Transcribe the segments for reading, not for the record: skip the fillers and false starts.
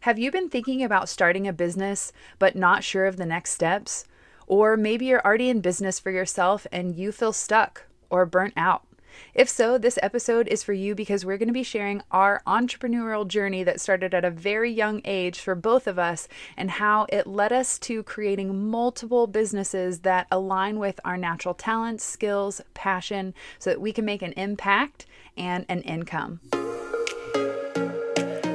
Have you been thinking about starting a business but not sure of the next steps? Or maybe you're already in business for yourself and you feel stuck or burnt out. If so, this episode is for you because we're going to be sharing our entrepreneurial journey that started at a very young age for both of us and how it led us to creating multiple businesses that align with our natural talents, skills, passion, so that we can make an impact and an income.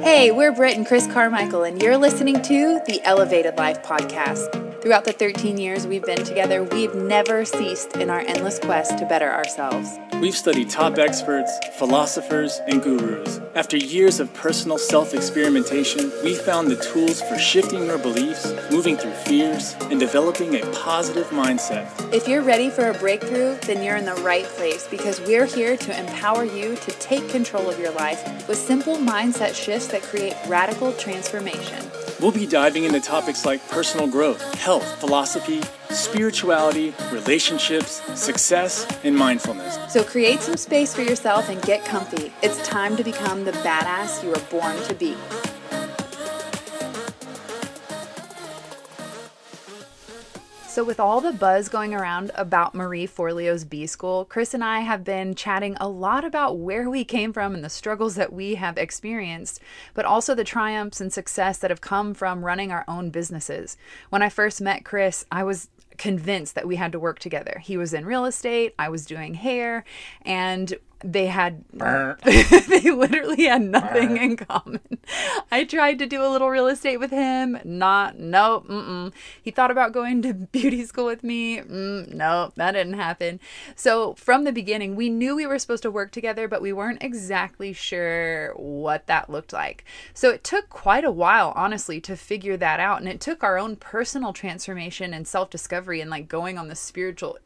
Hey, we're Britt and Chris Carmichael, and you're listening to the Elevated Life Podcast. Throughout the 13 years we've been together, we've never ceased in our endless quest to better ourselves. We've studied top experts, philosophers, and gurus. After years of personal self-experimentation, we found the tools for shifting your beliefs, moving through fears, and developing a positive mindset. If you're ready for a breakthrough, then you're in the right place because we're here to empower you to take control of your life with simple mindset shifts that create radical transformation. We'll be diving into topics like personal growth, health, philosophy, spirituality, relationships, success, and mindfulness. So create some space for yourself and get comfy. It's time to become the badass you were born to be. So with all the buzz going around about Marie Forleo's B-School, Chris and I have been chatting a lot about where we came from and the struggles that we have experienced, but also the triumphs and success that have come from running our own businesses. When I first met Chris, I was convinced that we had to work together. He was in real estate, I was doing hair, and they literally had nothing in common. I tried to do a little real estate with him. He thought about going to beauty school with me. No, that didn't happen. So from the beginning, we knew we were supposed to work together, but we weren't exactly sure what that looked like. So it took quite a while, honestly, to figure that out. And it took our own personal transformation and self-discovery and like going on the spiritual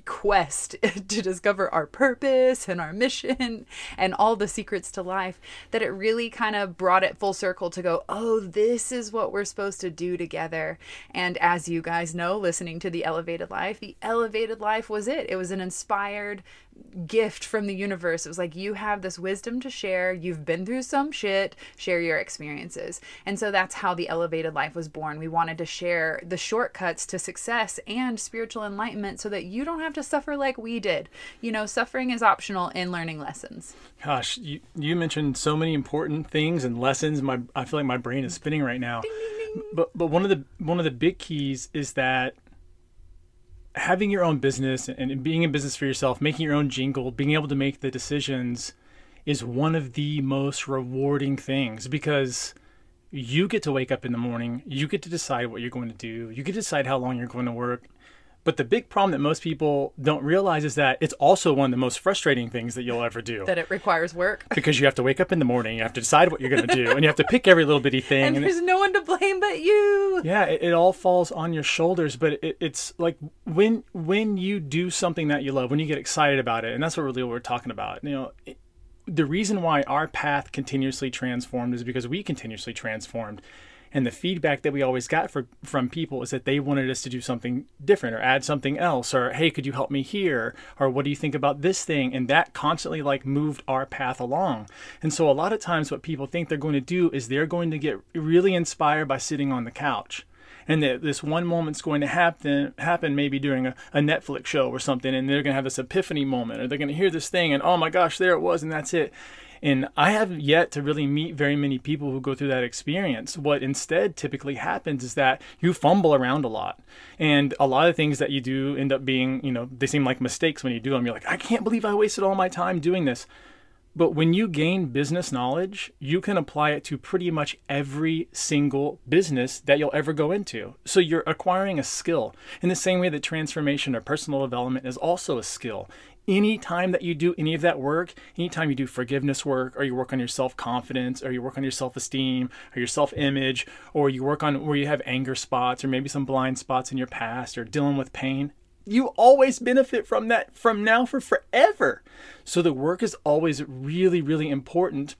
quest to discover our purpose and our mission and all the secrets to life, that it really kind of brought it full circle to go, oh, this is what we're supposed to do together. And as you guys know, listening to the Elevated Life was it. It was an inspired gift from the universe. It was like, you have this wisdom to share. You've been through some shit. Share your experiences. And so that's how the Elevated Life was born. We wanted to share the shortcuts to success and spiritual enlightenment so that you don't have to suffer like we did. You know, suffering is optional in learning lessons. Gosh, you mentioned so many important things and lessons. I feel like my brain is spinning right now. Ding, ding, ding. But one of the big keys is that having your own business and being in business for yourself, making your own jingle, being able to make the decisions is one of the most rewarding things, because you get to wake up in the morning, you get to decide what you're going to do, you get to decide how long you're going to work. But the big problem that most people don't realize is that it's also one of the most frustrating things that you'll ever do. That it requires work. Because you have to wake up in the morning, you have to decide what you're going to do, and you have to pick every little bitty thing. And there's no one to blame but you. Yeah, it all falls on your shoulders. But it's like when you do something that you love, when you get excited about it, and that's what really what we're talking about. You know, the reason why our path continuously transformed is because we continuously transformed. And the feedback that we always got from people is that they wanted us to do something different or add something else, or, hey, could you help me here? Or what do you think about this thing? And that constantly like moved our path along. And so a lot of times what people think they're going to do is they're going to get really inspired by sitting on the couch. And that this one moment's going to happen maybe during a Netflix show or something, and they're going to have this epiphany moment, or they're going to hear this thing and, oh my gosh, there it was, and that's it. And I have yet to really meet very many people who go through that experience. What instead typically happens is that you fumble around a lot. And a lot of things that you do end up being, you know, they seem like mistakes when you do them. You're like, I can't believe I wasted all my time doing this. But when you gain business knowledge, you can apply it to pretty much every single business that you'll ever go into. So you're acquiring a skill in the same way that transformation or personal development is also a skill. Anytime that you do any of that work, anytime you do forgiveness work, or you work on your self-confidence, or you work on your self-esteem, or your self-image, or you work on where you have anger spots, or maybe some blind spots in your past, or dealing with pain, you always benefit from that from now for forever. So the work is always really, really important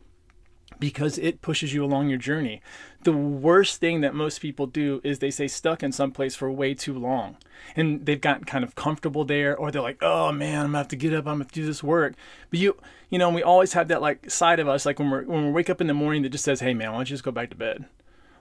because it pushes you along your journey. The worst thing that most people do is they stay stuck in some place for way too long. And they've gotten kind of comfortable there, or they're like, oh man, I'm gonna have to get up, I'm gonna have to do this work. But you know, we always have that like side of us, like when we wake up in the morning that just says, hey man, why don't you just go back to bed?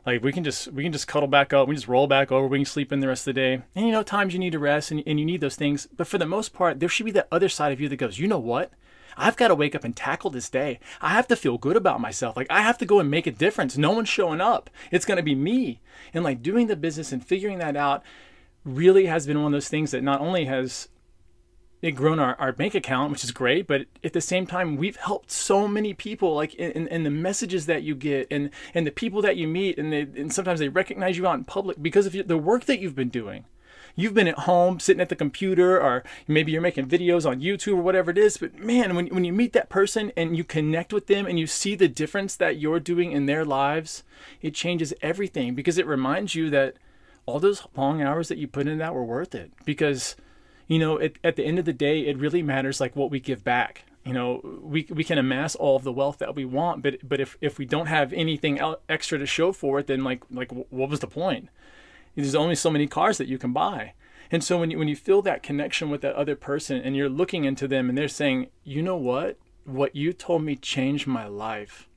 Like we can just cuddle back up, we just roll back over, we can sleep in the rest of the day. And times you need to rest and you need those things. But for the most part, there should be that other side of you that goes, you know what? I've got to wake up and tackle this day. I have to feel good about myself. Like I have to go and make a difference. No one's showing up. It's going to be me. And like doing the business and figuring that out really has been one of those things that not only has it grown our bank account, which is great, but at the same time, we've helped so many people, like in the messages that you get and the people that you meet, and sometimes they recognize you out in public because of the work that you've been doing. You've been at home sitting at the computer, or maybe you're making videos on YouTube or whatever it is. But man, when you meet that person and you connect with them and you see the difference that you're doing in their lives, it changes everything, because it reminds you that all those long hours that you put in that were worth it. Because, at the end of the day, it really matters like what we give back. We can amass all of the wealth that we want, but if we don't have anything extra to show for it, then like what was the point? There's only so many cars that you can buy. And so when you feel that connection with that other person and you're looking into them and they're saying, you know what you told me changed my life.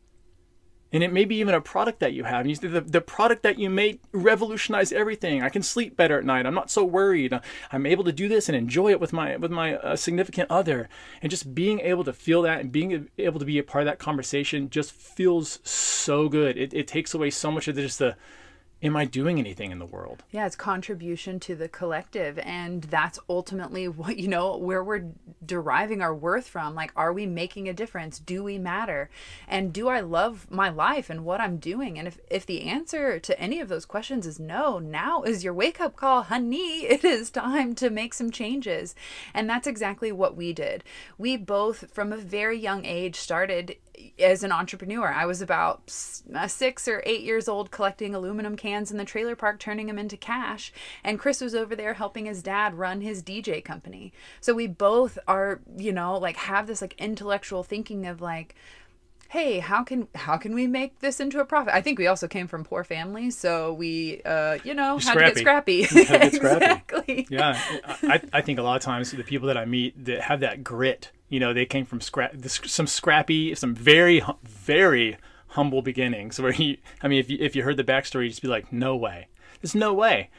And it may be even a product that you have. And you say the product that you made revolutionized everything. I can sleep better at night. I'm not so worried. I'm able to do this and enjoy it with my significant other. And just being able to feel that and being able to be a part of that conversation just feels so good. It takes away so much of am I doing anything in the world? Yeah, it's contribution to the collective. And that's ultimately what, where we're deriving our worth from. Like, are we making a difference? Do we matter? And do I love my life and what I'm doing? And if the answer to any of those questions is no, now is your wake up call, honey. It is time to make some changes. And that's exactly what we did. We both, from a very young age, started as an entrepreneur. I was about 6 or 8 years old collecting aluminum cans in the trailer park, turning them into cash. And Chris was over there helping his dad run his DJ company. So we both are, have this like intellectual thinking of like, hey, how can we make this into a profit? I think we also came from poor families, so we, had to get scrappy. Exactly. Yeah, I think a lot of times the people that I meet that have that grit, they came from some scrappy, some very, very humble beginnings. Where if you heard the backstory, you'd just be like, no way, there's no way,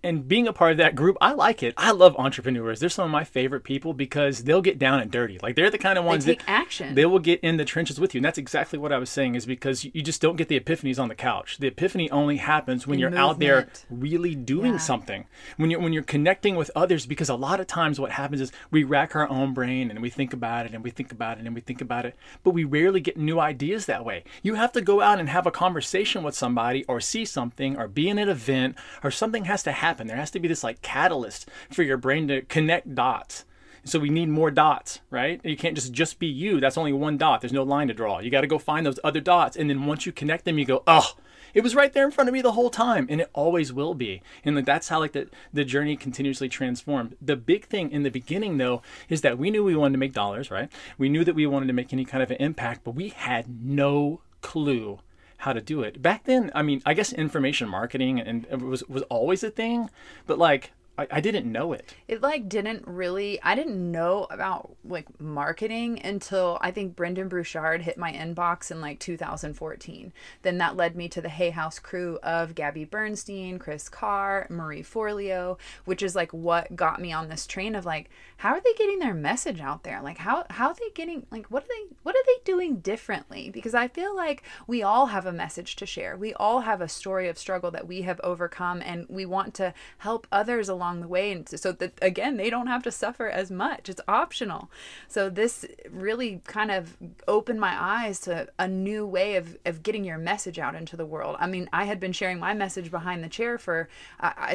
and being a part of that group, I like it. I love entrepreneurs. They're some of my favorite people because they'll get down and dirty. Like they're the kind of ones that take action. They will get in the trenches with you. And that's exactly what I was saying, is because you just don't get the epiphanies on the couch. The epiphany only happens when you're out there really doing something. When you're connecting with others, because a lot of times what happens is we rack our own brain and we think about it and we think about it and we think about it, but we rarely get new ideas that way. You have to go out and have a conversation with somebody or see something or be in an event, or something has to happen. There has to be this like catalyst for your brain to connect dots. So we need more dots, right? You can't just be you. That's only one dot. There's no line to draw. You got to go find those other dots. And then once you connect them, you go, oh, it was right there in front of me the whole time. And it always will be. And that's how like the journey continuously transformed. The big thing in the beginning, though, is that we knew we wanted to make dollars, right? We knew that we wanted to make any kind of an impact, but we had no clue how to do it. Back then, I guess information marketing and it was always a thing, but like I didn't know it. I didn't know about like marketing until I think Brendan Bouchard hit my inbox in like 2014. Then that led me to the Hay House crew of Gabby Bernstein, Chris Carr, Marie Forleo, which is like what got me on this train of like, how are they getting their message out there? Like how are they getting, like, what are they doing differently? Because I feel like we all have a message to share. We all have a story of struggle that we have overcome, and we want to help others along the way, and so that again they don't have to suffer as much. It's optional. So this really kind of opened my eyes to a new way of getting your message out into the world. I had been sharing my message behind the chair for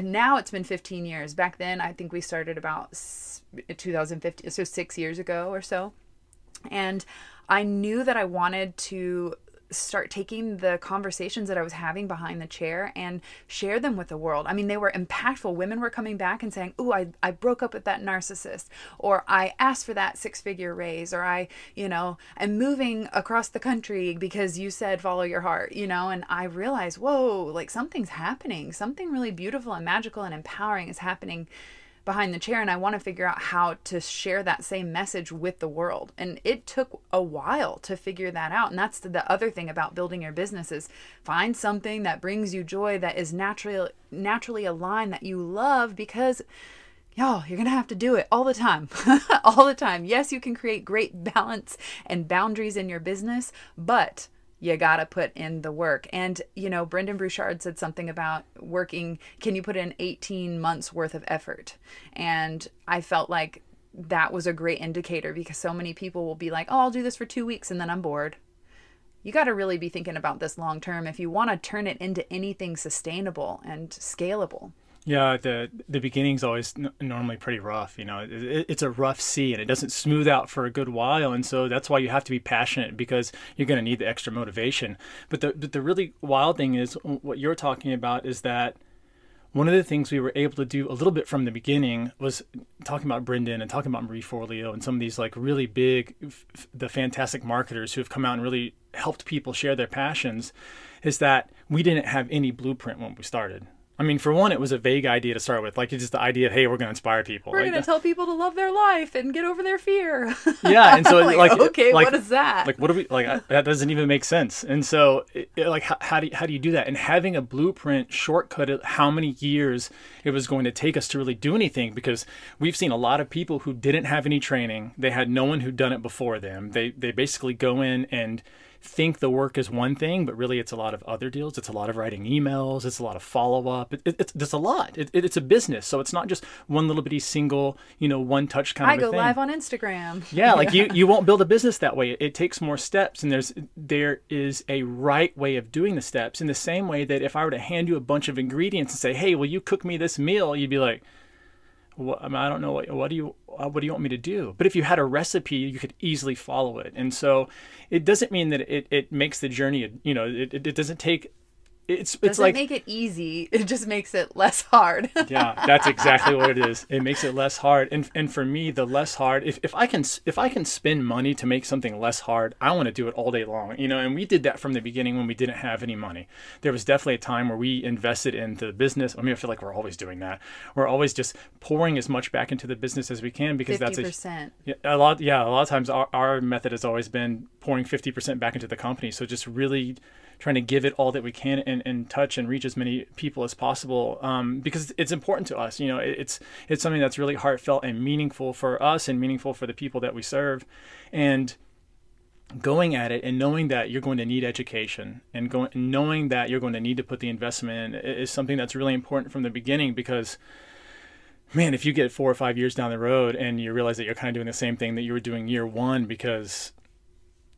now it's been 15 years. Back then I think we started about 2015, so 6 years ago or so, and I knew that I wanted to start taking the conversations that I was having behind the chair and share them with the world. They were impactful. Women were coming back and saying, "Ooh, I broke up with that narcissist," or "I asked for that 6-figure raise," or "I'm moving across the country because you said follow your heart," and I realized, whoa, like something's happening. Something really beautiful and magical and empowering is happening behind the chair, and I want to figure out how to share that same message with the world. And it took a while to figure that out. And that's the other thing about building your business is find something that brings you joy, that is naturally aligned, that you love, because y'all, you're going to have to do it all the time. All the time. Yes, you can create great balance and boundaries in your business, but you got to put in the work. And, Brendan Bouchard said something about working. Can you put in 18 months worth of effort? And I felt like that was a great indicator, because so many people will be like, oh, I'll do this for 2 weeks and then I'm bored. You got to really be thinking about this long term if you want to turn it into anything sustainable and scalable. Yeah, the beginning's always normally pretty rough. It's a rough sea, and it doesn't smooth out for a good while. And so that's why you have to be passionate, because you're going to need the extra motivation. But the really wild thing is what you're talking about is that one of the things we were able to do a little bit from the beginning was talking about Brendan and talking about Marie Forleo and some of these like really big, the fantastic marketers who have come out and really helped people share their passions, is that we didn't have any blueprint when we started. I mean, for one, it was a vague idea to start with. Like, it's just the idea of, hey, we're going to inspire people. We're going to tell people to love their life and get over their fear. Yeah, and so okay, what is that? Like, what do we that doesn't even make sense. And so, how do you do that? And having a blueprint shortcut how many years it was going to take us to really do anything, because we've seen a lot of people who didn't have any training. They had no one who'd done it before them. They basically go in and think the work is one thing, but really it's a lot of other deals. It's a lot of writing emails. It's a lot of follow-up. It's a lot. It's a business. So it's not just one little bitty single, one touch kind of a thing. I go live on Instagram. Yeah, like you won't build a business that way. It takes more steps, and there is a right way of doing the steps, in the same way that if I were to hand you a bunch of ingredients and say, hey, will you cook me this meal? You'd be like, well, I don't know, what do you want me to do? But if you had a recipe, you could easily follow it. And so it doesn't mean that it makes the journey, it doesn't take, it's like, make it easy. It just makes it less hard. Yeah, that's exactly what it is. It makes it less hard. And for me, the less hard, if I can spend money to make something less hard, I want to do it all day long. And we did that from the beginning when we didn't have any money. There was definitely a time where we invested into the business. I mean, I feel like we're always doing that. We're always just pouring as much back into the business as we can, because 50%. That's a lot of times our method has always been pouring 50% back into the company. So just really trying to give it all that we can and touch and reach as many people as possible, because it's important to us. It's something that's really heartfelt and meaningful for us and meaningful for the people that we serve. And going at it and knowing that you're going to need education and knowing that you're going to need to put the investment in is something that's really important from the beginning, because man, if you get 4 or 5 years down the road and you realize that you're kind of doing the same thing that you were doing year one because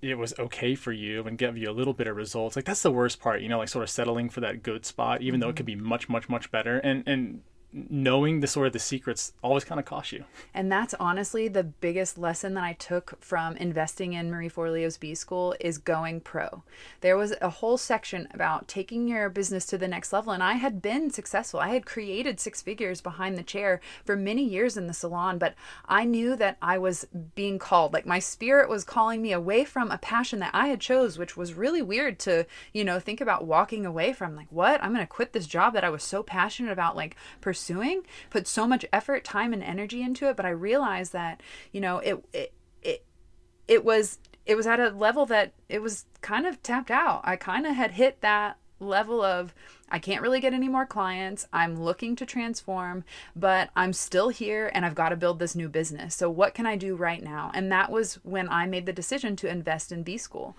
it was okay for you and give you a little bit of results, like that's the worst part, sort of settling for that good spot, even though it could be much, much, much better. And knowing the secrets always kind of costs you. And that's honestly the biggest lesson that I took from investing in Marie Forleo's B-School is going pro. There was a whole section about taking your business to the next level, and I had been successful. I had created 6 figures behind the chair for many years in the salon, but I knew that I was being called. Like my spirit was calling me away from a passion that I had chose, which was really weird to, think about walking away from. Like, what? I'm going to quit this job that I was so passionate about, like pursuing, put so much effort, time, and energy into it. But I realized that, it was at a level that it was kind of tapped out. I kind of had hit that level of, I can't really get any more clients. I'm looking to transform, but I'm still here and I've got to build this new business. So what can I do right now? And that was when I made the decision to invest in B-School.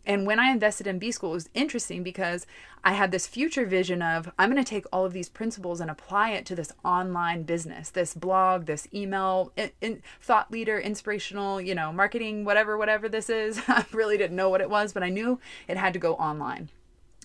And when I invested in B-School, it was interesting because I had this future vision of, I'm going to take all of these principles and apply it to this online business, this blog, this email, thought leader, inspirational, marketing, whatever this is. I really didn't know what it was, but I knew it had to go online.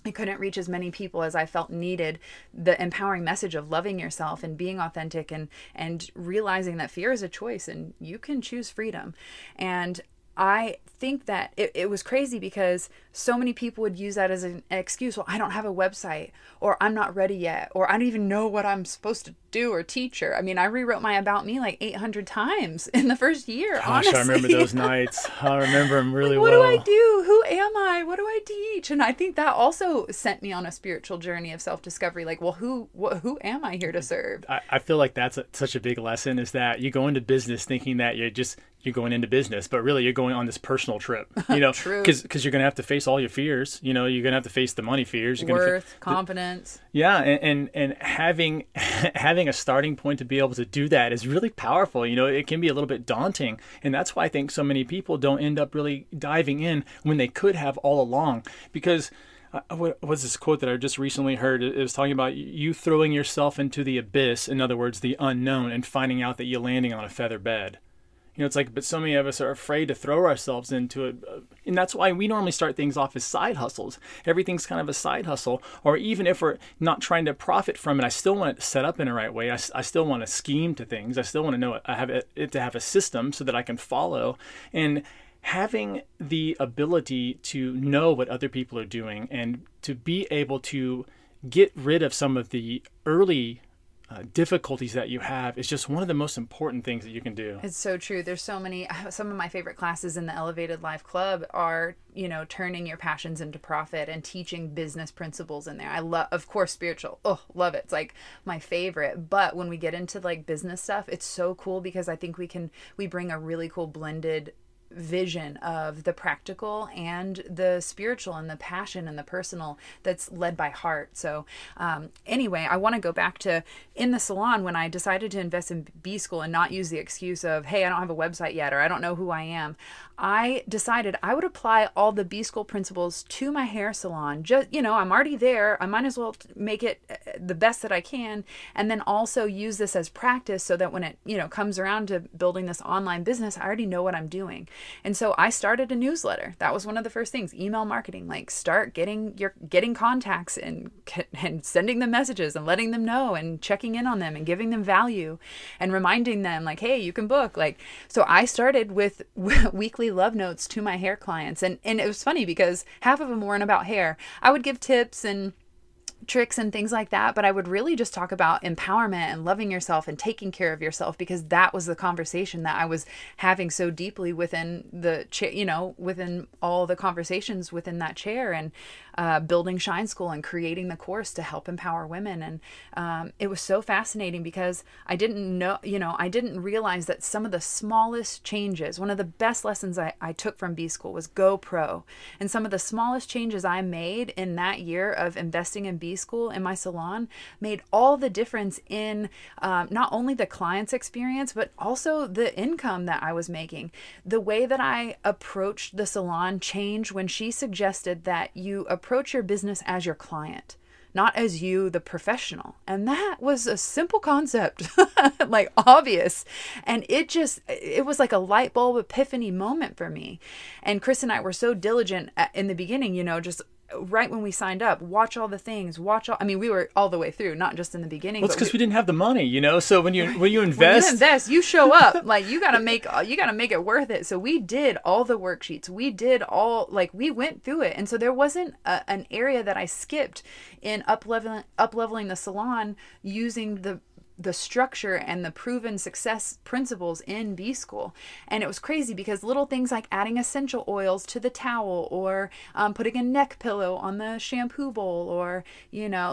I couldn't reach as many people as I felt needed the empowering message of loving yourself and being authentic and realizing that fear is a choice and you can choose freedom. And I think that it was crazy because so many people would use that as an excuse. Well, I don't have a website, or I'm not ready yet, or I don't even know what I'm supposed to do or teach her. I mean, I rewrote my About Me like 800 times in the first year. Gosh, honestly. I remember those nights. I remember them really What well. do I do? Who am I? What do I teach? And I think that also sent me on a spiritual journey of self-discovery. Like, well, who am I here to serve? I feel like that's such a big lesson, is that you go into business thinking that you're going into business, but really you're going on this personal trip, True. Because you're going to have to face all your fears. You're going to have to face the money fears. You're Worth, confidence. Yeah. And having a starting point to be able to do that is really powerful. It can be a little bit daunting. And that's why I think so many people don't end up really diving in when they could have all along. Because what was this quote that I just recently heard? It was talking about you throwing yourself into the abyss, in other words, the unknown, and finding out that you're landing on a feather bed. It's like, but so many of us are afraid to throw ourselves into it. And that's why we normally start things off as side hustles. Everything's kind of a side hustle. Or even if we're not trying to profit from it, I still want it set up in the right way. I still want to scheme to things. I still want to know I have it to have a system so that I can follow. And having the ability to know what other people are doing and to be able to get rid of some of the early difficulties that you have is just one of the most important things that you can do. It's so true. There's some of my favorite classes in the Elevated Life Club are, turning your passions into profit and teaching business principles in there. I love, of course, spiritual. Oh, love it. It's like my favorite. But when we get into like business stuff, it's so cool because I think we bring a really cool blended vision of the practical and the spiritual and the passion and the personal that's led by heart. So anyway, I want to go back to in the salon when I decided to invest in B-School and not use the excuse of, hey, I don't have a website yet, or I don't know who I am. I decided I would apply all the B-School principles to my hair salon. Just, I'm already there. I might as well make it the best that I can. And then also use this as practice so that when it, comes around to building this online business, I already know what I'm doing. And so I started a newsletter. That was one of the first things, email marketing, like start getting contacts and sending them messages and letting them know and checking in on them and giving them value and reminding them like, hey, you can book. So I started with weekly love notes to my hair clients. And it was funny because half of them weren't about hair. I would give tips and tricks and things like that, but I would really just talk about empowerment and loving yourself and taking care of yourself, because that was the conversation that I was having so deeply within the within all the conversations within that chair, and building Shine School and creating the course to help empower women. And it was so fascinating because I didn't know, I didn't realize that some of the smallest changes, one of the best lessons I took from B-School was go pro. And some of the smallest changes I made in that year of investing in B-School in my salon made all the difference in not only the client's experience, but also the income that I was making. The way that I approached the salon changed when she suggested that you approach your business as your client, not as you, the professional. And that was a simple concept, like obvious. And it was like a light bulb epiphany moment for me. And Chris and I were so diligent in the beginning, just right when we signed up, watch all the things, we were all the way through, not just in the beginning. Well, it's because we didn't have the money, so when you invest, when you invest, you show up, like you got to make it worth it. So we did all the worksheets, we went through it. And so there wasn't an area that I skipped in up-leveling the salon using the structure and the proven success principles in B-School. And it was crazy because little things like adding essential oils to the towel, or putting a neck pillow on the shampoo bowl, or,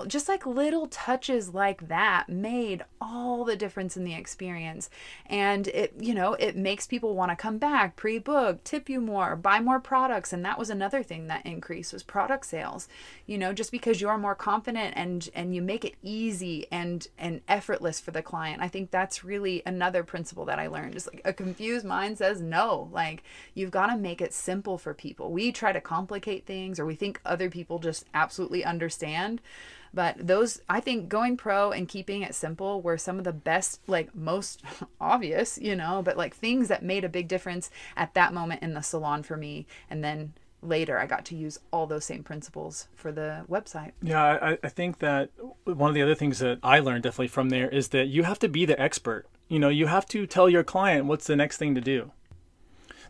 just like little touches like that made all the difference in the experience. And it makes people want to come back, pre-book, tip you more, buy more products. And that was another thing that increased, was product sales. Just because you're more confident and you make it easy and effortless for the client. I think that's really another principle that I learned. Just like a confused mind says no. Like, you've got to make it simple for people. We try to complicate things, or we think other people just absolutely understand. But I think going pro and keeping it simple were some of the best, like most obvious, but like things that made a big difference at that moment in the salon for me. And then later I got to use all those same principles for the website. Yeah, I think that one of the other things that I learned definitely from there is that you have to be the expert. You have to tell your client what's the next thing to do.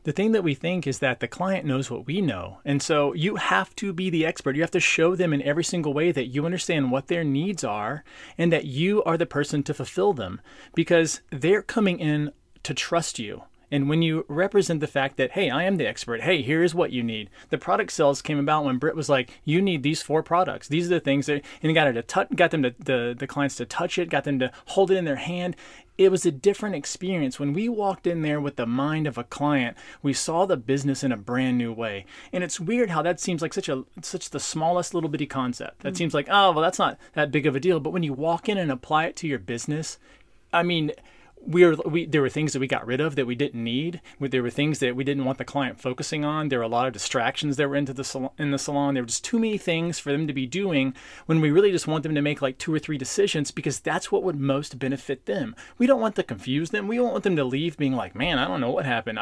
The thing that we think is that the client knows what we know. And so you have to be the expert. You have to show them in every single way that you understand what their needs are and that you are the person to fulfill them, because they're coming in to trust you. And when you represent the fact that, hey, I am the expert. Hey, here's what you need. The product sales came about when Britt was like, you need these 4 products. These are the things that, and got them to the clients to touch it, got them to hold it in their hand. It was a different experience. When we walked in there with the mind of a client, we saw the business in a brand new way. And it's weird how that seems like such the smallest little bitty concept. That seems like, oh, well, that's not that big of a deal. But when you walk in and apply it to your business, I mean, there were things that we got rid of that we didn't need. There were things that we didn't want the client focusing on. There were a lot of distractions that were in the salon. There were just too many things for them to be doing when we really just want them to make like 2 or 3 decisions, because that's what would most benefit them. We don't want to confuse them. We don't want them to leave being like, man, I don't know what happened.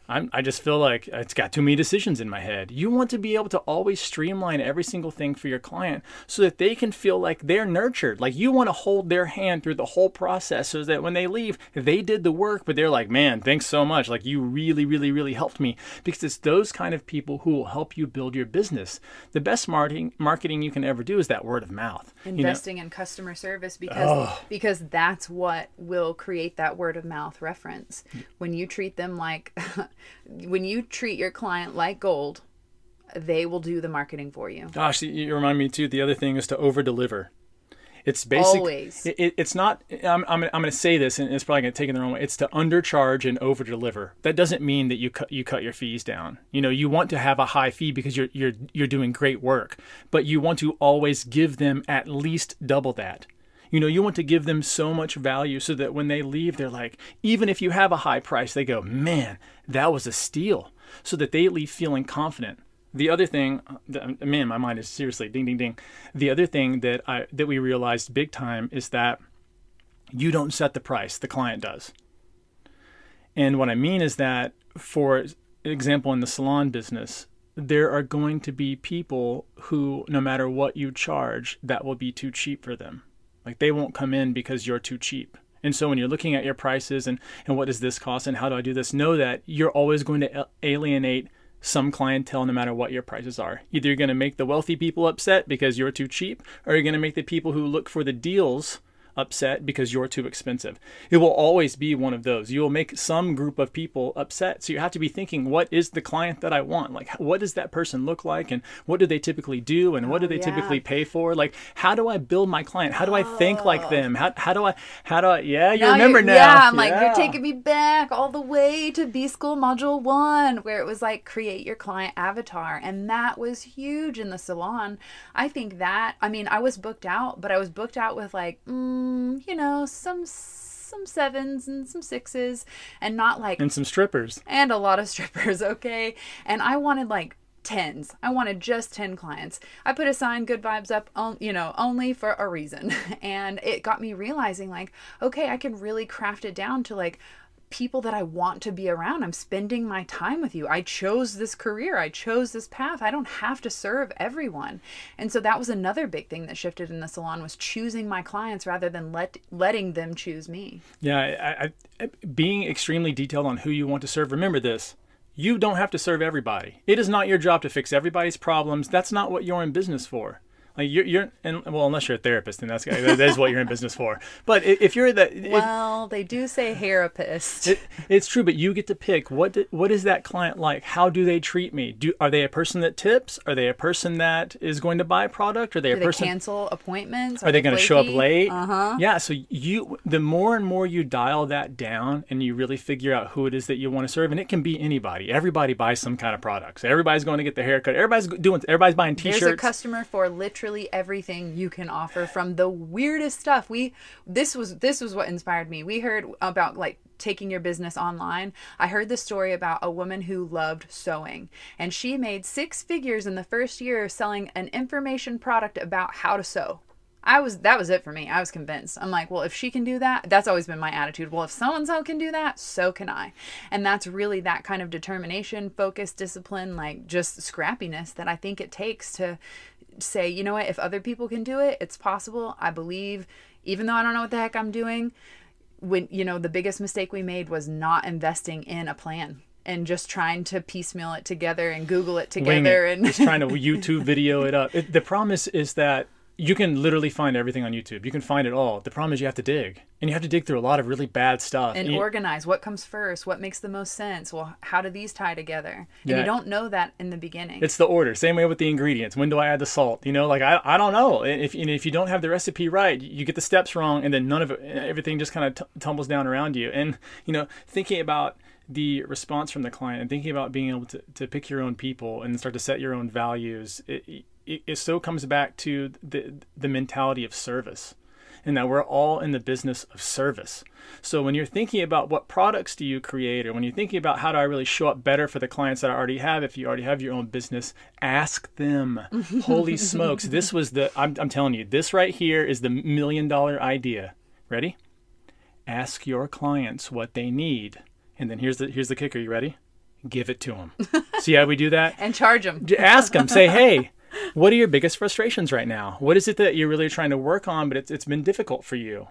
I just feel like it's got too many decisions in my head. You want to be able to always streamline every single thing for your client so that they can feel like they're nurtured. Like you want to hold their hand through the whole process so that when they leave, they did the work, but they're like, man, thanks so much. Like you really, really, really helped me, because it's those kind of people who will help you build your business. The best marketing you can ever do is that word of mouth. Investing in customer service, because that's what will create that word of mouth reference. When you treat them like... When you treat your client like gold, they will do the marketing for you. Gosh, you remind me too. The other thing is to over deliver. It's basic. Always. It's not. I'm going to say this, and it's probably going to take it the wrong way. It's to undercharge and over deliver. That doesn't mean that you cut your fees down. You want to have a high fee because you're doing great work, but you want to always give them at least double that. You want to give them so much value so that when they leave, they're like, even if you have a high price, they go, man, that was a steal. So that they leave feeling confident. The other thing, man, my mind is seriously ding, ding, ding. The other thing that we realized big time is that you don't set the price, the client does. And what I mean is that, for example, in the salon business, there are going to be people who, no matter what you charge, that will be too cheap for them. Like they won't come in because you're too cheap. And so when you're looking at your prices and what does this cost and how do I do this, know that you're always going to alienate some clientele no matter what your prices are. Either you're going to make the wealthy people upset because you're too cheap, or you're going to make the people who look for the deals upset because you're too expensive. It will always be one of those. You will make some group of people upset. So you have to be thinking, what is the client that I want? Like, what does that person look like? And what do they typically do? And what do they typically pay for? Like, how do I build my client? How do I think like them? How do I, yeah, you remember now. Yeah, I'm like, you're taking me back all the way to B-School Module 1, where it was like, create your client avatar. And that was huge in the salon. I think that, I was booked out, but I was booked out with like, some 7s and some 6s, and not like... And some strippers. And a lot of strippers, okay? And I wanted like 10s. I wanted just 10 clients. I put a sign, good vibes up, only for a reason. And it got me realizing like, okay, I can really craft it down to like people that I want to be around. I'm spending my time with you. I chose this career. I chose this path. I don't have to serve everyone. And so that was another big thing that shifted in the salon, was choosing my clients rather than letting them choose me. Yeah, being extremely detailed on who you want to serve. Remember this. You don't have to serve everybody. It is not your job to fix everybody's problems. That's not what you're in business for. Like unless you're a therapist, then that is what you're in business for. But if you're they do say therapist. It's true, but you get to pick what is that client like? How do they treat me? Are they a person that tips? Are they a person that is going to buy a product? Are they a person? Do they cancel appointments? Are they going to show up late? Uh-huh. Yeah. So the more and more you dial that down, and you really figure out who it is that you want to serve, and it can be anybody. Everybody buys some kind of product. So everybody's going to get their haircut. Everybody's buying T-shirts. There's a customer for literally everything you can offer, from the weirdest stuff. This was what inspired me. We heard about like taking your business online. I heard the story about a woman who loved sewing, and she made 6 figures in the first year selling an information product about how to sew. That was it for me. I was convinced. I'm like, well, if she can do that, that's always been my attitude. Well, if so-and-so can do that, so can I. And that's really that kind of determination, focus, discipline, like just scrappiness that I think it takes to say, you know what, if other people can do it, it's possible. I believe, even though I don't know what the heck I'm doing. When, the biggest mistake we made was not investing in a plan. and just trying to piecemeal it together and Google it together and just trying to YouTube video it up. The problem is that you can literally find everything on YouTube. You can find it all. The problem is you have to dig. And you have to dig through a lot of really bad stuff. And organize. What comes first? What makes the most sense? Well, how do these tie together? And Yeah. you don't know that in the beginning. It's the order. Same way with the ingredients. When do I add the salt? You know, like I don't know. If you don't have the recipe right, you get the steps wrong, and then everything just kind of tumbles down around you. And, you know, thinking about the response from the client and thinking about being able to pick your own people and start to set your own values, it so comes back to the mentality of service, and that we're all in the business of service. So when you're thinking about what products do you create, or when you're thinking about how do I really show up better for the clients that I already have, if you already have your own business, ask them. Holy smokes. I'm telling you, this right here is the $1 million idea. Ready? Ask your clients what they need. And then here's the kicker. You ready? Give it to them. See how we do that? And charge them. Ask them. Say, hey, what are your biggest frustrations right now? What is it that you're really trying to work on, but it's been difficult for you?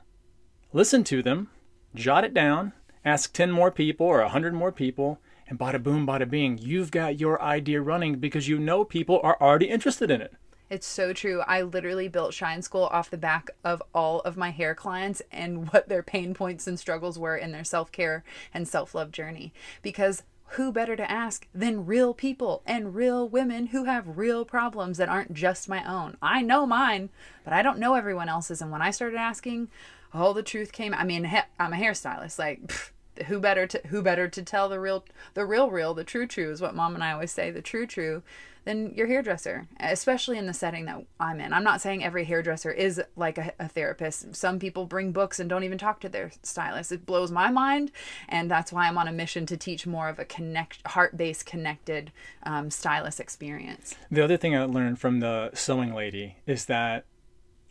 Listen to them, jot it down, ask 10 more people or 100 more people, and bada boom, bada bing, you've got your idea running because you know people are already interested in it. It's so true. I literally built Shine School off the back of all of my hair clients and what their pain points and struggles were in their self-care and self-love journey. Because who better to ask than real people and real women who have real problems that aren't just my own. I know mine, but I don't know everyone else's. And when I started asking, the truth came. I mean, I'm a hairstylist. Like, who better to tell the real, the true is what Mom and I always say, the true, than your hairdresser, especially in the setting that I'm in. I'm not saying every hairdresser is like a therapist. Some people bring books and don't even talk to their stylist. It blows my mind, and that's why I'm on a mission to teach more of a heart-based connected stylist experience. The other thing I learned from the sewing lady is that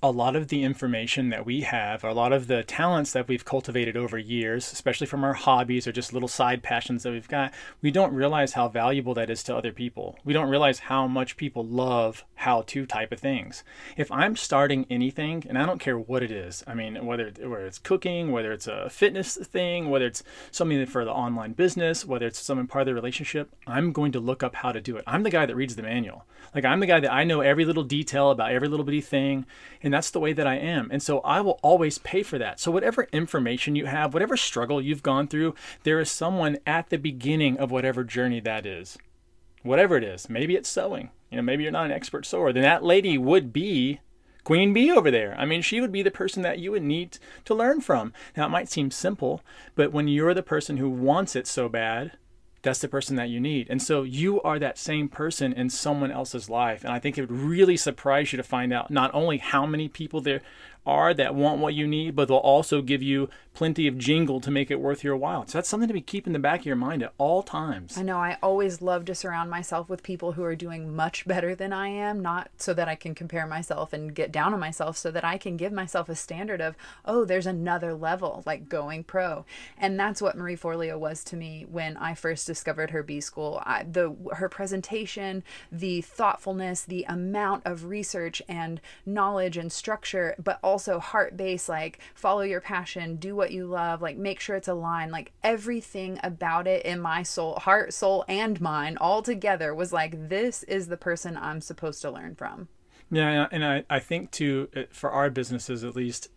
a lot of the information that we have, a lot of the talents that we've cultivated over years, especially from our hobbies or just little side passions that we've got, we don't realize how valuable that is to other people. We don't realize how much people love how-to type of things. If I'm starting anything, and I don't care what it is, I mean, whether it's cooking, whether it's a fitness thing, whether it's something for the online business, whether it's some part of the relationship, I'm going to look up how to do it. I'm the guy that reads the manual. Like, I'm the guy that I know every little detail about every little bitty thing, and that's the way that I am. And so I will always pay for that. So whatever information you have, whatever struggle you've gone through, there is someone at the beginning of whatever journey that is. Whatever it is. Maybe it's sewing. You know, maybe you're not an expert sewer. Then that lady would be Queen Bee over there. I mean, she would be the person that you would need to learn from. Now, it might seem simple, but when you're the person who wants it so bad, that's the person that you need. And so you are that same person in someone else's life. And I think it would really surprise you to find out not only how many people there are that want what you need, but they'll also give you plenty of jingle to make it worth your while. So that's something to be keeping in the back of your mind at all times. I know. I always love to surround myself with people who are doing much better than I am, not so that I can compare myself and get down on myself, so that I can give myself a standard of, oh, there's another level, like going pro. And that's what Marie Forleo was to me when I first discovered her B-School. Her presentation, the thoughtfulness, the amount of research and knowledge and structure, but also heart-based, like follow your passion, do what you love, like make sure it's aligned, like everything about it in my soul, heart, soul, and mind all together was like, this is the person I'm supposed to learn from. Yeah, and I think too, for our businesses at least,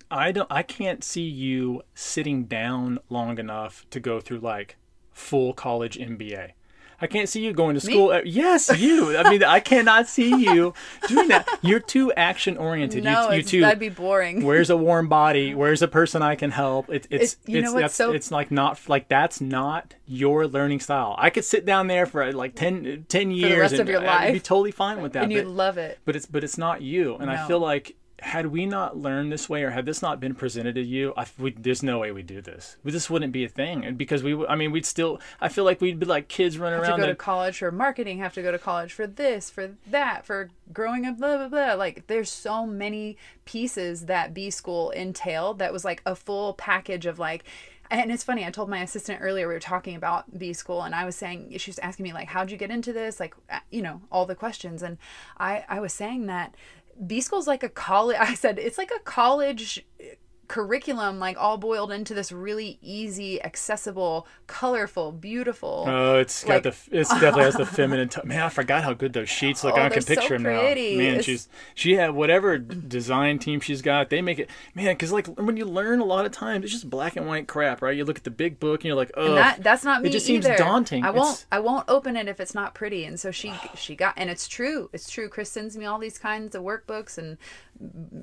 I can't see you sitting down long enough to go through like full college MBA. I can't see you going to school. Me? Yes, you. I mean, I cannot see you doing that. You're too action oriented. No, that'd be boring. Where's a warm body? Where's a person I can help? It's like not like that's not your learning style. I could sit down there for like 10 years for the rest of your life. I'd be totally fine with that. And you'd love it. But it's not you. And No. I feel like, had we not learned this way, or had this not been presented to you, there's no way we'd do this. This wouldn't be a thing. And because we'd still, I feel like we'd be like kids running around. Have to go to college for marketing, have to go to college for this, for that, for growing up, blah, blah, blah. Like, there's so many pieces that B-School entailed that was like a full package of like, and it's funny, I told my assistant earlier, we were talking about B-School, and I was saying, she was asking me like, how'd you get into this? Like, you know, all the questions. And I was saying that B-School's like a college. I said, it's like a college curriculum like all boiled into this really easy, accessible, colorful, beautiful. Oh, it's got like, it's definitely has the feminine man, I forgot how good those sheets look. I can picture them now. Man, she had whatever design team she's got, they make it, man, because like when you learn a lot of times it's just black and white crap, right? You look at the big book and you're like, oh, that's not me. It just either. seems daunting. I won't open it if it's not pretty. And so she got, and it's true. Chris sends me all these kinds of workbooks and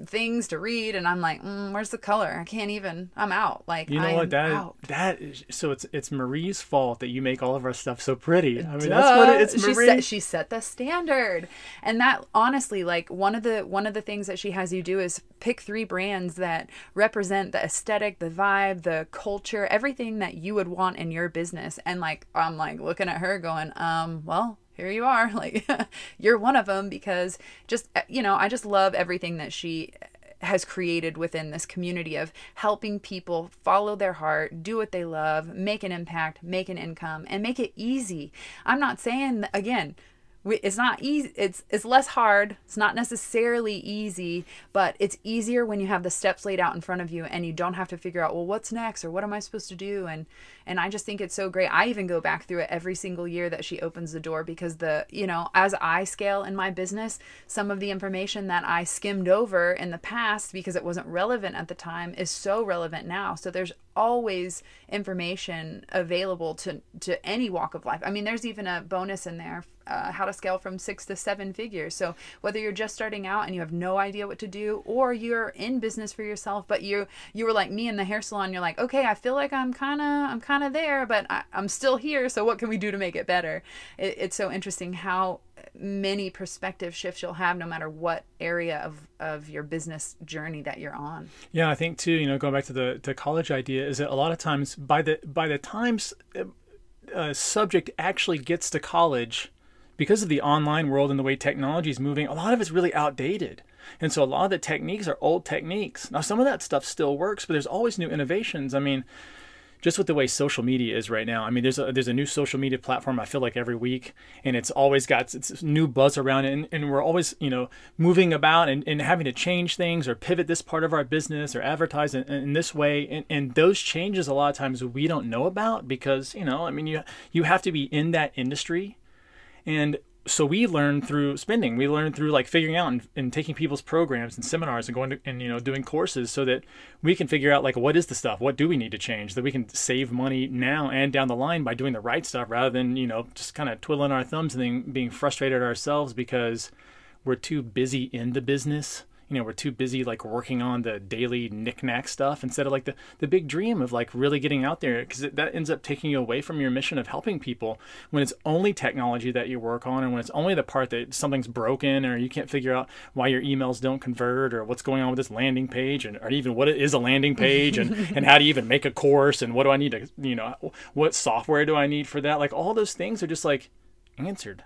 things to read, and I'm like, where's the color? I can't even. I'm out. Like, you know what, that is, so it's Marie's fault that you make all of our stuff so pretty. I mean, that's what it's Marie. She set the standard. And that, honestly, like one of the things that she has you do is pick 3 brands that represent the aesthetic, the vibe, the culture, everything that you would want in your business. And like, I'm like looking at her going, well, here you are. Like, you're one of them, because just, I just love everything that she has created within this community of helping people follow their heart, do what they love, make an impact, make an income, and make it easy. I'm not saying, again, it's not easy. It's less hard. It's not necessarily easy, but it's easier when you have the steps laid out in front of you and you don't have to figure out, well, what's next or what am I supposed to do? And I just think it's so great. I even go back through it every single year that she opens the door, because as I scale in my business, some of the information that I skimmed over in the past because it wasn't relevant at the time is so relevant now. So there's always information available to any walk of life. I mean, there's even a bonus in there, how to scale from 6 to 7 figures. So whether you're just starting out and you have no idea what to do, or you're in business for yourself, but you were like me in the hair salon, you're like, okay, I feel like I'm kind of there, but I'm still here. So what can we do to make it better? It's so interesting how many perspective shifts you'll have no matter what area of your business journey that you're on. Yeah, I think too, going back to the college idea, is that a lot of times by the times a subject actually gets to college, because of the online world and the way technology is moving, a lot of it's really outdated. And so a lot of the techniques are old techniques. Now, some of that stuff still works, but there's always new innovations. I mean, just with the way social media is right now. I mean, there's a new social media platform, I feel like, every week, and it's always got its new buzz around it, and we're always, moving about and having to change things or pivot this part of our business or advertise in this way. And those changes a lot of times we don't know about because, you have to be in that industry. And so we learn through spending. We learn through like figuring out and taking people's programs and seminars and going to, and doing courses so that we can figure out like what is the stuff, what do we need to change, that we can save money now and down the line by doing the right stuff rather than just kind of twiddling our thumbs and then being frustrated ourselves because we're too busy in the business. We're too busy like working on the daily knick-knack stuff instead of like the big dream of like really getting out there, because that ends up taking you away from your mission of helping people when it's only technology that you work on, and when it's only the part that something's broken or you can't figure out why your emails don't convert or what's going on with this landing page, or even what it is a landing page and how do you even make a course and what do I need to, what software do I need for that? Like all those things are just like answered.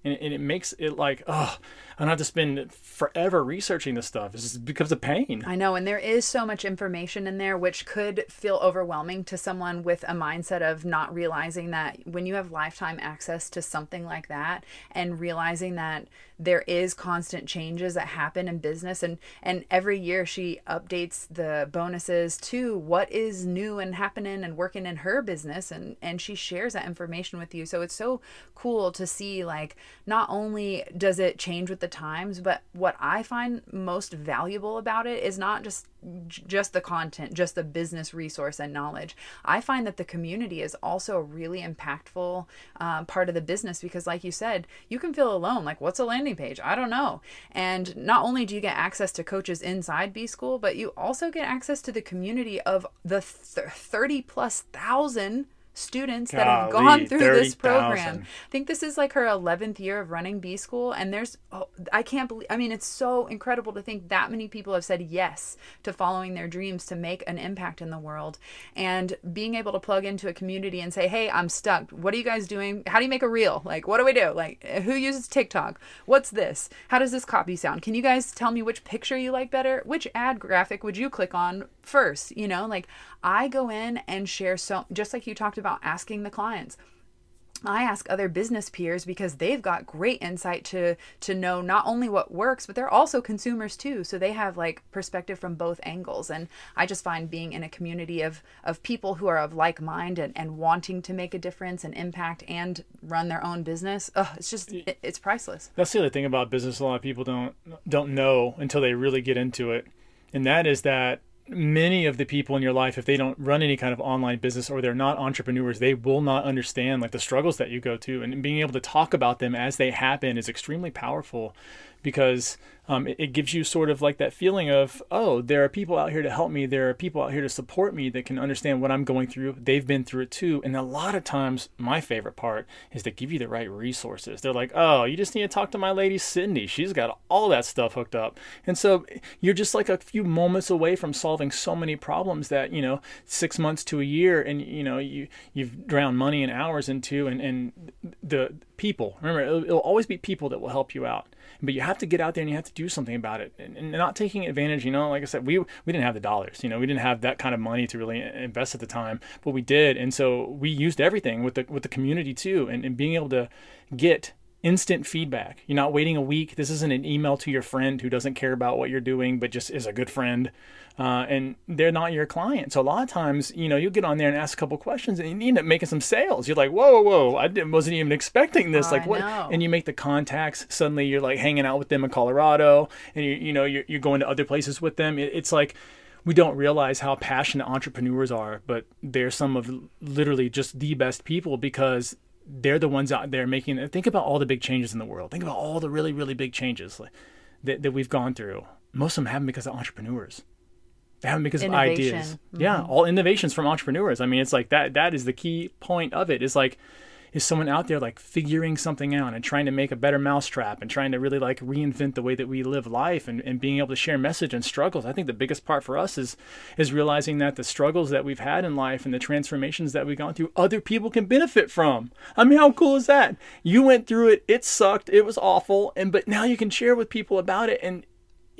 And it makes it like, I don't have to spend forever researching this stuff. It just becomes a pain. I know. And there is so much information in there, which could feel overwhelming to someone with a mindset of not realizing that when you have lifetime access to something like that and realizing that there is constant changes that happen in business. And every year she updates the bonuses to what is new and happening and working in her business. And she shares that information with you. So it's so cool to see, like, not only does it change with the times, but what I find most valuable about it is not just the content, just the business resource and knowledge. I find that the community is also a really impactful part of the business, because like you said, you can feel alone. Like, what's a landing page? I don't know. And not only do you get access to coaches inside B-School, but you also get access to the community of the 30,000+ students that have gone through this program. I think this is like her 11th year of running B-School, and I can't believe, it's so incredible to think that many people have said yes to following their dreams to make an impact in the world, and being able to plug into a community and say, hey, I'm stuck. What are you guys doing? How do you make a reel? Like, what do we do? Like, who uses TikTok? What's this? How does this copy sound? Can you guys tell me which picture you like better? Which ad graphic would you click on first? Like, I go in and share, so just like you talked about, asking the clients, I ask other business peers because they've got great insight to know not only what works, but they're also consumers too. So they have like perspective from both angles. And I just find being in a community of people who are of like mind and wanting to make a difference and impact and run their own business, it's just, it's priceless. That's the other thing about business a lot of people don't know until they really get into it. And that is that many of the people in your life, if they don't run any kind of online business or they're not entrepreneurs, they will not understand like the struggles that you go to, and being able to talk about them as they happen is extremely powerful, because it gives you sort of like that feeling of, oh, there are people out here to help me. There are people out here to support me that can understand what I'm going through. They've been through it too. And a lot of times, my favorite part is to give you the right resources. They're like, oh, you just need to talk to my lady Cindy. She's got all that stuff hooked up. And so you're just like a few moments away from solving so many problems that, 6 months to a year, and you've drowned money and hours into, and the people. Remember, it'll always be people that will help you out. But you have to get out there and you have to do something about it, and not taking advantage. Like I said, we didn't have the dollars. We didn't have that kind of money to really invest at the time, but we did, and so we used everything with the community too, and being able to get instant feedback. You're not waiting a week. This isn't an email to your friend who doesn't care about what you're doing, but just is a good friend. And they're not your client. So a lot of times, you get on there and ask a couple questions and you end up making some sales. You're like, whoa, I wasn't even expecting this. Like what? And you make the contacts. Suddenly you're like hanging out with them in Colorado, and you're going to other places with them. It's like, we don't realize how passionate entrepreneurs are, but they're some of literally just the best people, because they're the ones out there making. Think about all the big changes in the world. Think about all the really, really big changes that we've gone through. Most of them happen because of entrepreneurs. They happen because of ideas. Mm-hmm. Yeah, all innovations from entrepreneurs. I mean, it's like that is the key point of it. Is like, is someone out there like figuring something out and trying to make a better mousetrap and trying to really like reinvent the way that we live life, and being able to share message and struggles. I think the biggest part for us is realizing that the struggles that we've had in life and the transformations that we've gone through, other people can benefit from. I mean, how cool is that? You went through it. It sucked. It was awful. But now you can share with people about it, and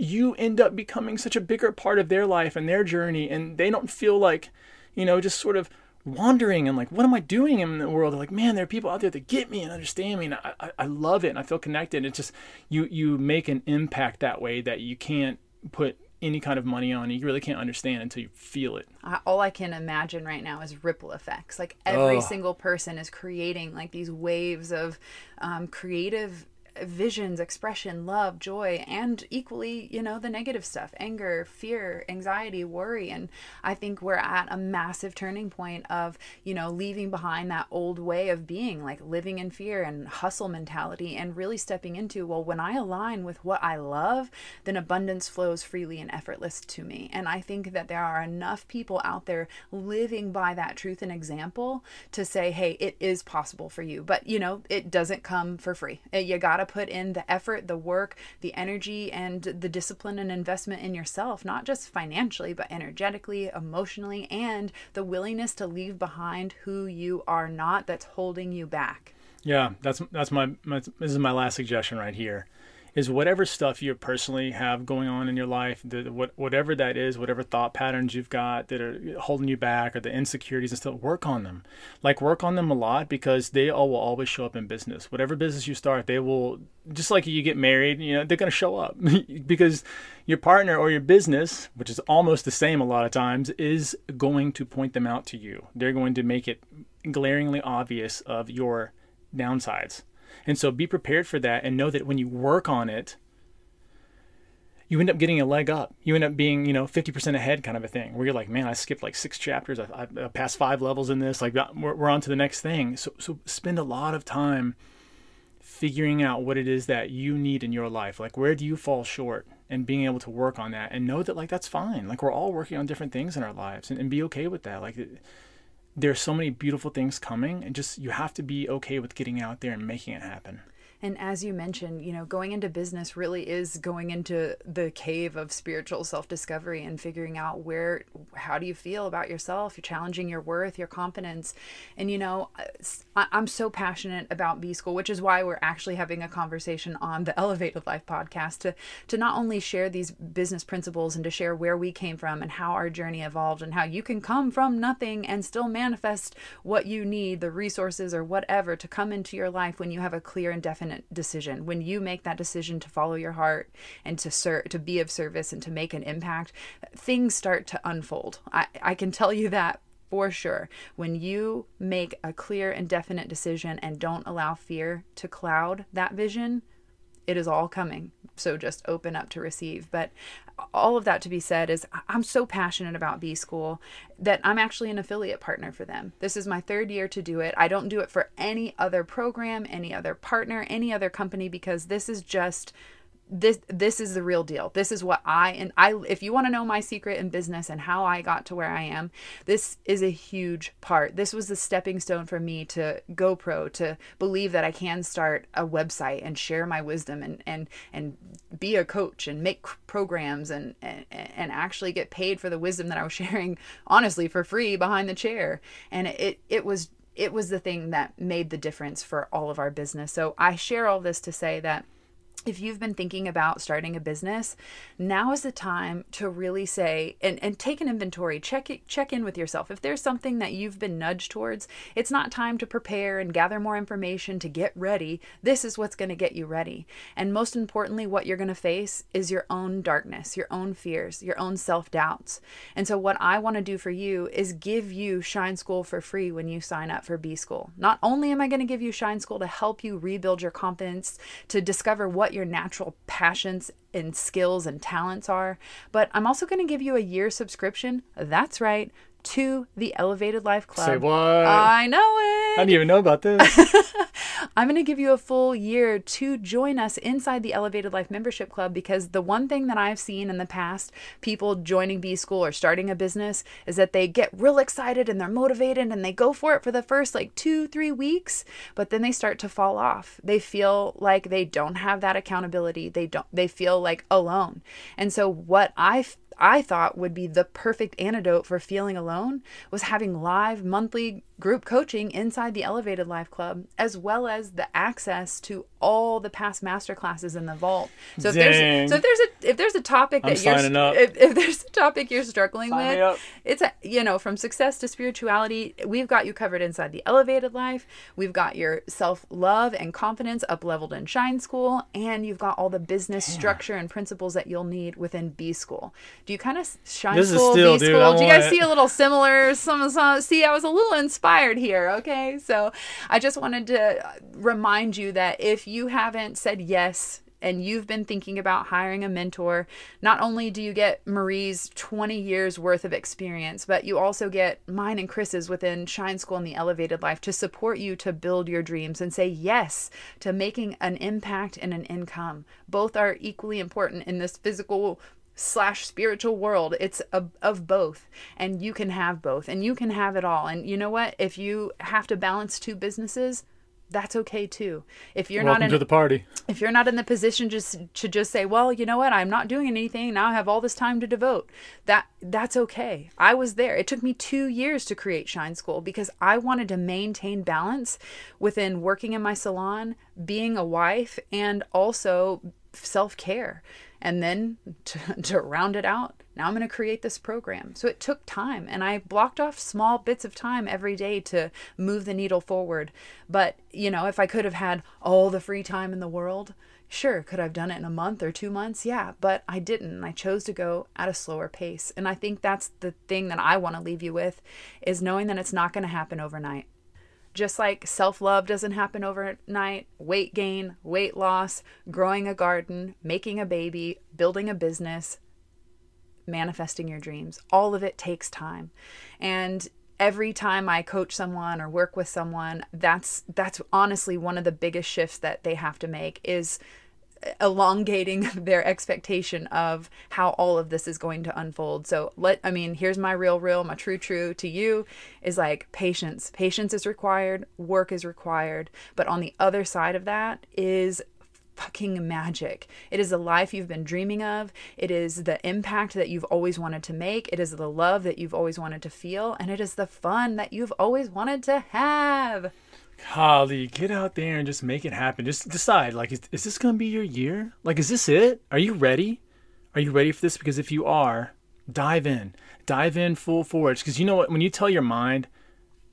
you end up becoming such a bigger part of their life and their journey, and they don't feel like, just sort of wandering and like, what am I doing in the world? They're like, man, there are people out there that get me and understand me, and I love it, and I feel connected. It's just, you make an impact that way that you can't put any kind of money on. You really can't understand until you feel it. All I can imagine right now is ripple effects. Like every single person is creating like these waves of creative visions, expression, love, joy, and equally, the negative stuff, anger, fear, anxiety, worry. And I think we're at a massive turning point of, leaving behind that old way of being, like living in fear and hustle mentality, and really stepping into, well, when I align with what I love, then abundance flows freely and effortless to me. And I think that there are enough people out there living by that truth and example to say, hey, it is possible for you. But, it doesn't come for free. You gotta put in the effort, the work, the energy, and the discipline and investment in yourself, not just financially, but energetically, emotionally, and the willingness to leave behind who you are not, that's holding you back. Yeah, that's my this is my last suggestion right here. Is whatever stuff you personally have going on in your life, whatever that is, whatever thought patterns you've got that are holding you back, or the insecurities and stuff, work on them. Like, work on them a lot, because they all will always show up in business. Whatever business you start, they will, just like you get married, they're going to show up because your partner or your business, which is almost the same a lot of times, is going to point them out to you. They're going to make it glaringly obvious of your downsides. And so be prepared for that, and know that when you work on it, you end up getting a leg up. You end up being, 50% ahead kind of a thing, where you're like, man, I skipped like 6 chapters. I passed 5 levels in this. Like, we're on to the next thing. So spend a lot of time figuring out what it is that you need in your life. Like, where do you fall short, and being able to work on that, and know that like, that's fine. Like, we're all working on different things in our lives, and be okay with that. Like, there's so many beautiful things coming, and just, you have to be okay with getting out there and making it happen. And as you mentioned, going into business really is going into the cave of spiritual self-discovery and figuring out how do you feel about yourself? You're challenging your worth, your confidence. And, I'm so passionate about B-School, which is why we're actually having a conversation on the Elevated Life podcast to not only share these business principles and to share where we came from and how our journey evolved and how you can come from nothing and still manifest what you need, the resources or whatever to come into your life when you have a clear and definite decision. When you make that decision to follow your heart and to be of service and to make an impact, things start to unfold. I can tell you that for sure. When you make a clear and definite decision and don't allow fear to cloud that vision, it is all coming. So just open up to receive. But all of that to be said is I'm so passionate about B-School that I'm actually an affiliate partner for them. This is my 3rd year to do it. I don't do it for any other program, any other partner, any other company, because this is just this is the real deal. This is what if you want to know my secret in business and how I got to where I am, this is a huge part. This was the stepping stone for me to go pro, to believe that I can start a website and share my wisdom and be a coach and make programs and actually get paid for the wisdom that I was sharing, honestly, for free behind the chair. And it was the thing that made the difference for all of our business. So I share all this to say that if you've been thinking about starting a business, now is the time to really say and take an inventory, check in with yourself. If there's something that you've been nudged towards, it's not time to prepare and gather more information to get ready. This is what's going to get you ready. And most importantly, what you're going to face is your own darkness, your own fears, your own self-doubts. And so what I want to do for you is give you Shine School for free when you sign up for B-School. Not only am I going to give you Shine School to help you rebuild your confidence, to discover what your natural passions and skills and talents are, but I'm also going to give you a year subscription. That's right, to the Elevated Life Club. Say what? I know it. I didn't even know about this. I'm going to give you a full year to join us inside the Elevated Life Membership Club, because the one thing that I've seen in the past, people joining B-School or starting a business, is that they get real excited and they're motivated and they go for it for the first 2-3 weeks, but then they start to fall off. They feel like they don't have that accountability. They feel like alone. And so what I thought would be the perfect antidote for feeling alone was having live monthly group coaching inside the Elevated Life Club, as well as the access to all the past masterclasses in the vault. So if there's a topic that if there's a topic you're struggling with, it's from success to spirituality, we've got you covered inside the Elevated Life. We've got your self-love and confidence up-leveled in Shine School, and you've got all the business structure and principles that you'll need within B-School. Do you kind of Shine School, B-School? Do you guys see a little similar? See, I was a little inspired here. Okay, so I just wanted to remind you that if you haven't said yes and you've been thinking about hiring a mentor, not only do you get Marie's 20 years worth of experience, but you also get mine and Chris's within Shine School and the Elevated Life to support you to build your dreams and say yes to making an impact and an income. Both are equally important in this physical / spiritual world. It's of both, and you can have both, and you can have it all. And you know what? If you have to balance 2 businesses, that's okay too. If you're Welcome to the party. If you're not in the position to say, well, you know what? I'm not doing anything now. I have all this time to devote. That's okay. I was there. It took me 2 years to create Shine School because I wanted to maintain balance within working in my salon, being a wife, and also self-care. And then to round it out, now I'm going to create this program. So it took time, and I blocked off small bits of time every day to move the needle forward. But, if I could have had all the free time in the world, sure, could I have done it in a month or 2 months? Yeah, but I didn't. I chose to go at a slower pace. And I think that's the thing that I want to leave you with, is knowing that it's not going to happen overnight. Just like self-love doesn't happen overnight, weight gain, weight loss, growing a garden, making a baby, building a business, manifesting your dreams, all of it takes time. And every time I coach someone or work with someone, that's honestly one of the biggest shifts that they have to make, is elongating their expectation of how all of this is going to unfold. So here's my my true to you is like patience. Patience is required, work is required. But on the other side of that is fucking magic. It is the life you've been dreaming of. It is the impact that you've always wanted to make. It is the love that you've always wanted to feel. And it is the fun that you've always wanted to have. Holly, get out there and just make it happen. Just decide, like, is this going to be your year? Like, is this it? Are you ready? Are you ready for this? Because if you are, dive in. Dive in full force. Because you know what? When you tell your mind,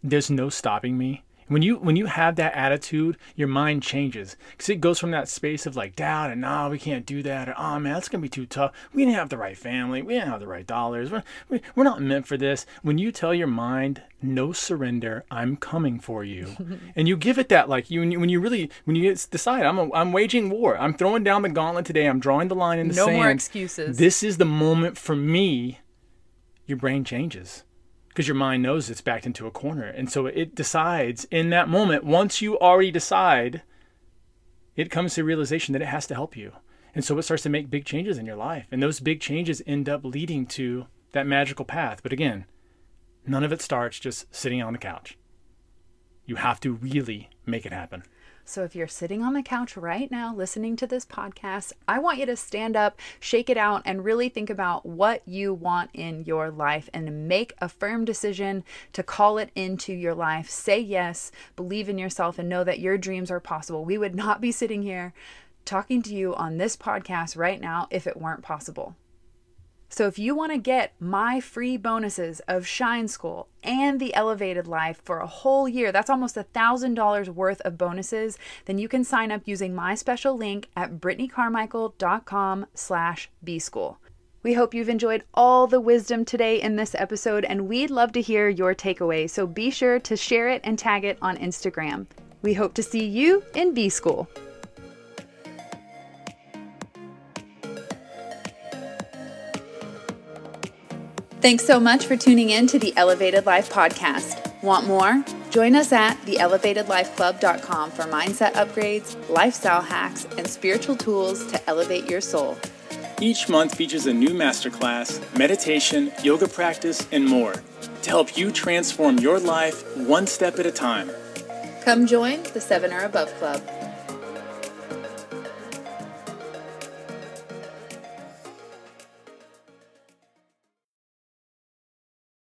there's no stopping me. When you have that attitude, your mind changes. Because it goes from that space of like doubt and nah, we can't do that. Or, oh man, that's going to be too tough. We didn't have the right family. We didn't have the right dollars. We're not meant for this. When you tell your mind, no surrender, I'm coming for you. And you give it that, like, when you decide, I'm waging war. I'm throwing down the gauntlet today. I'm drawing the line in the sand. No more excuses. This is the moment for me. Your brain changes. Because your mind knows it's backed into a corner. And so it decides in that moment, once you already decide, it comes to the realization that it has to help you. And so it starts to make big changes in your life. And those big changes end up leading to that magical path. But again, none of it starts just sitting on the couch. You have to really make it happen. So if you're sitting on the couch right now listening to this podcast, I want you to stand up, shake it out, and really think about what you want in your life and make a firm decision to call it into your life. Say yes, believe in yourself, and know that your dreams are possible. We would not be sitting here talking to you on this podcast right now if it weren't possible. So if you want to get my free bonuses of Shine School and the Elevated Life for a whole year, that's almost $1,000 worth of bonuses, then you can sign up using my special link at brittneycarmichael.com/BSchool. We hope you've enjoyed all the wisdom today in this episode, and we'd love to hear your takeaways. So be sure to share it and tag it on Instagram. We hope to see you in B-School. Thanks so much for tuning in to the Elevated Life podcast. Want more? Join us at theelevatedlifeclub.com for mindset upgrades, lifestyle hacks, and spiritual tools to elevate your soul. Each month features a new masterclass, meditation, yoga practice, and more to help you transform your life one step at a time. Come join the 7 or Above Club.